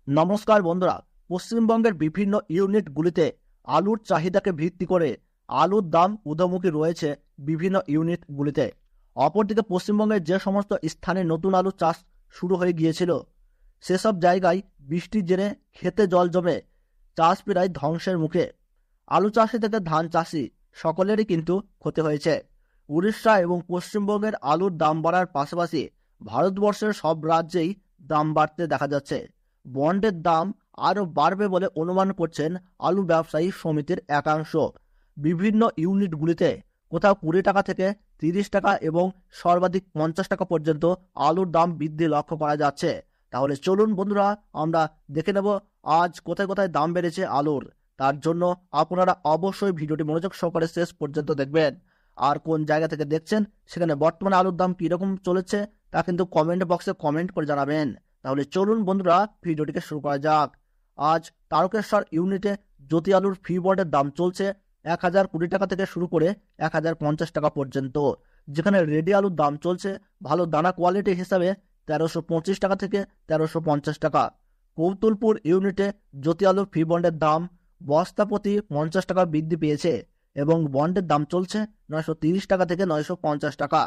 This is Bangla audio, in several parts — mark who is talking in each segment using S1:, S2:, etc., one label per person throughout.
S1: নমস্কার বন্ধুরা, পশ্চিমবঙ্গের বিভিন্ন ইউনিটগুলিতে আলুর চাহিদাকে ভিত্তি করে আলুর দাম ঊর্ধ্বমুখী রয়েছে বিভিন্ন ইউনিটগুলিতে। অপরদিকে পশ্চিমবঙ্গের যে সমস্ত স্থানে নতুন আলু চাষ শুরু হয়ে গিয়েছিল সেসব জায়গায় বৃষ্টির জেরে খেতে জল জমে চাষ প্রায় ধ্বংসের মুখে। আলু চাষি থেকে ধান চাষি সকলেরই কিন্তু ক্ষতি হয়েছে। উড়িষ্যা এবং পশ্চিমবঙ্গের আলুর দাম বাড়ার পাশাপাশি ভারতবর্ষের সব রাজ্যেই দাম বাড়তে দেখা যাচ্ছে। বন্ডের দাম আরও বাড়বে বলে অনুমান করছেন আলু ব্যবসায়ী সমিতির একাংশ। বিভিন্ন ইউনিটগুলিতে কোথাও 20 টাকা থেকে 30 টাকা এবং সর্বাধিক 50 টাকা পর্যন্ত আলুর দাম বৃদ্ধি লক্ষ্য করা যাচ্ছে। তাহলে চলুন বন্ধুরা, আমরা দেখে নেব আজ কোথায় কোথায় দাম বেড়েছে আলুর। তার জন্য আপনারা অবশ্যই ভিডিওটি মনোযোগ সহকারে শেষ পর্যন্ত দেখবেন। আর কোন জায়গা থেকে দেখছেন, সেখানে বর্তমানে আলুর দাম কীরকম চলেছে তা কিন্তু কমেন্ট বক্সে কমেন্ট করে জানাবেন। তাহলে চলুন বন্ধুরা, ভিডিওটিকে শুরু করা যাক। আজ তারকেশ্বর ইউনিটে জ্যোতি আলুর ফি বোর্ডের দাম চলছে 1020 টাকা থেকে শুরু করে 1050 টাকা পর্যন্ত, যেখানে রেডি আলুর দাম চলছে ভালো দানা কোয়ালিটি হিসাবে 1325 টাকা থেকে 1350 টাকা। কৌতুলপুর ইউনিটে জ্যোতি আলুর ফি বন্ডের দাম বস্তা প্রতি 50 টাকা বৃদ্ধি পেয়েছে এবং বন্ডের দাম চলছে 930 টাকা থেকে 950 টাকা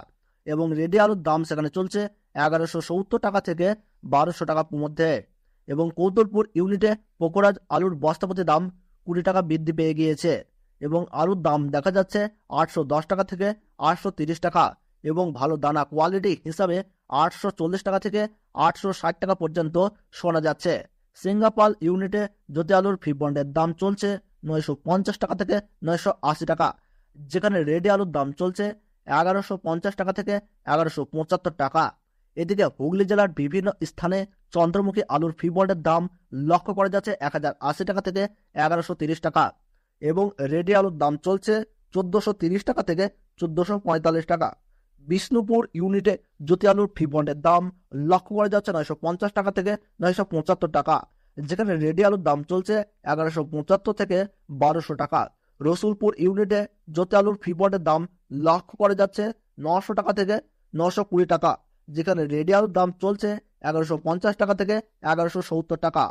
S1: এবং রেডি আলুর দাম সেখানে চলছে 1170 টাকা থেকে 1200 টাকার মধ্যে। এবং কৌতুলপুর ইউনিটে পোকরাজ আলুর বস্তাপতি দাম 20 টাকা বৃদ্ধি পেয়ে গিয়েছে এবং আলুর দাম দেখা যাচ্ছে 810 টাকা থেকে 830 টাকা এবং ভালো দানা কোয়ালিটি হিসাবে 840 টাকা থেকে 860 টাকা পর্যন্ত শোনা যাচ্ছে। সিঙ্গাপাল ইউনিটে জ্যোতি আলুর ফি বন্ডের দাম চলছে 950 টাকা থেকে 980 টাকা, যেখানে রেডি আলুর দাম চলছে 1150 টাকা থেকে 1175 টাকা। এদিকে হুগলি জেলার বিভিন্ন স্থানে চন্দ্রমুখী আলুর ফি বন্ডের দাম লক্ষ্য করা যাচ্ছে 1080 টাকা থেকে 1130 টাকা এবং রেডি আলুর দাম চলছে 1430 টাকা থেকে 1445 টাকা। বিষ্ণুপুর ইউনিটে জ্যোতি আলুর ফি বন্ডের দাম লক্ষ্য করা যাচ্ছে 950 টাকা থেকে 975 টাকা, যেখানে রেডি আলুর দাম চলছে 1175 থেকে 1200 টাকা। রসুলপুর ইউনিটে জ্যোতি আলুর ফি বন্ডের দাম লক্ষ্য করা যাচ্ছে 900 টাকা থেকে 920 টাকা, যেখানে রেডি আলুর দাম চলছে 1150 টাকা থেকে 1170 টাকা।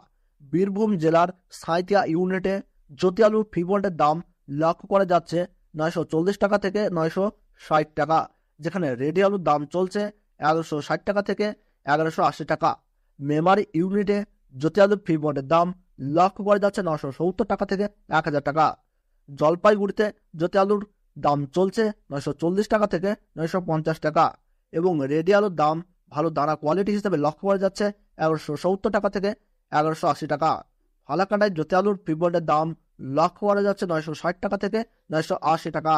S1: বীরভূম জেলার সাঁইথিয়া ইউনিটে জ্যোতি আলুর ফি বন্ডের দাম লক্ষ্য করা যাচ্ছে 940 টাকা থেকে 960 টাকা, যেখানে রেডি আলুর দাম চলছে 1160 টাকা থেকে 1180 টাকা। মেমারি ইউনিটে জ্যোতি আলুর ফি বন্ডের দাম লক্ষ্য করা যাচ্ছে 970 টাকা থেকে 1000 টাকা। জলপাইগুড়িতে জ্যোতি আলুর দাম চলছে 940 টাকা থেকে 950 টাকা এবং রেডি আলুর দাম ভালো দানা কোয়ালিটি হিসেবে লক্ষ্য করা যাচ্ছে 1170 টাকা থেকে 1180 টাকা। ফালাকাটায় জ্যোতি আলুর ফি বন্ডের দাম লক্ষ্য করা যাচ্ছে 960 টাকা থেকে 980 টাকা।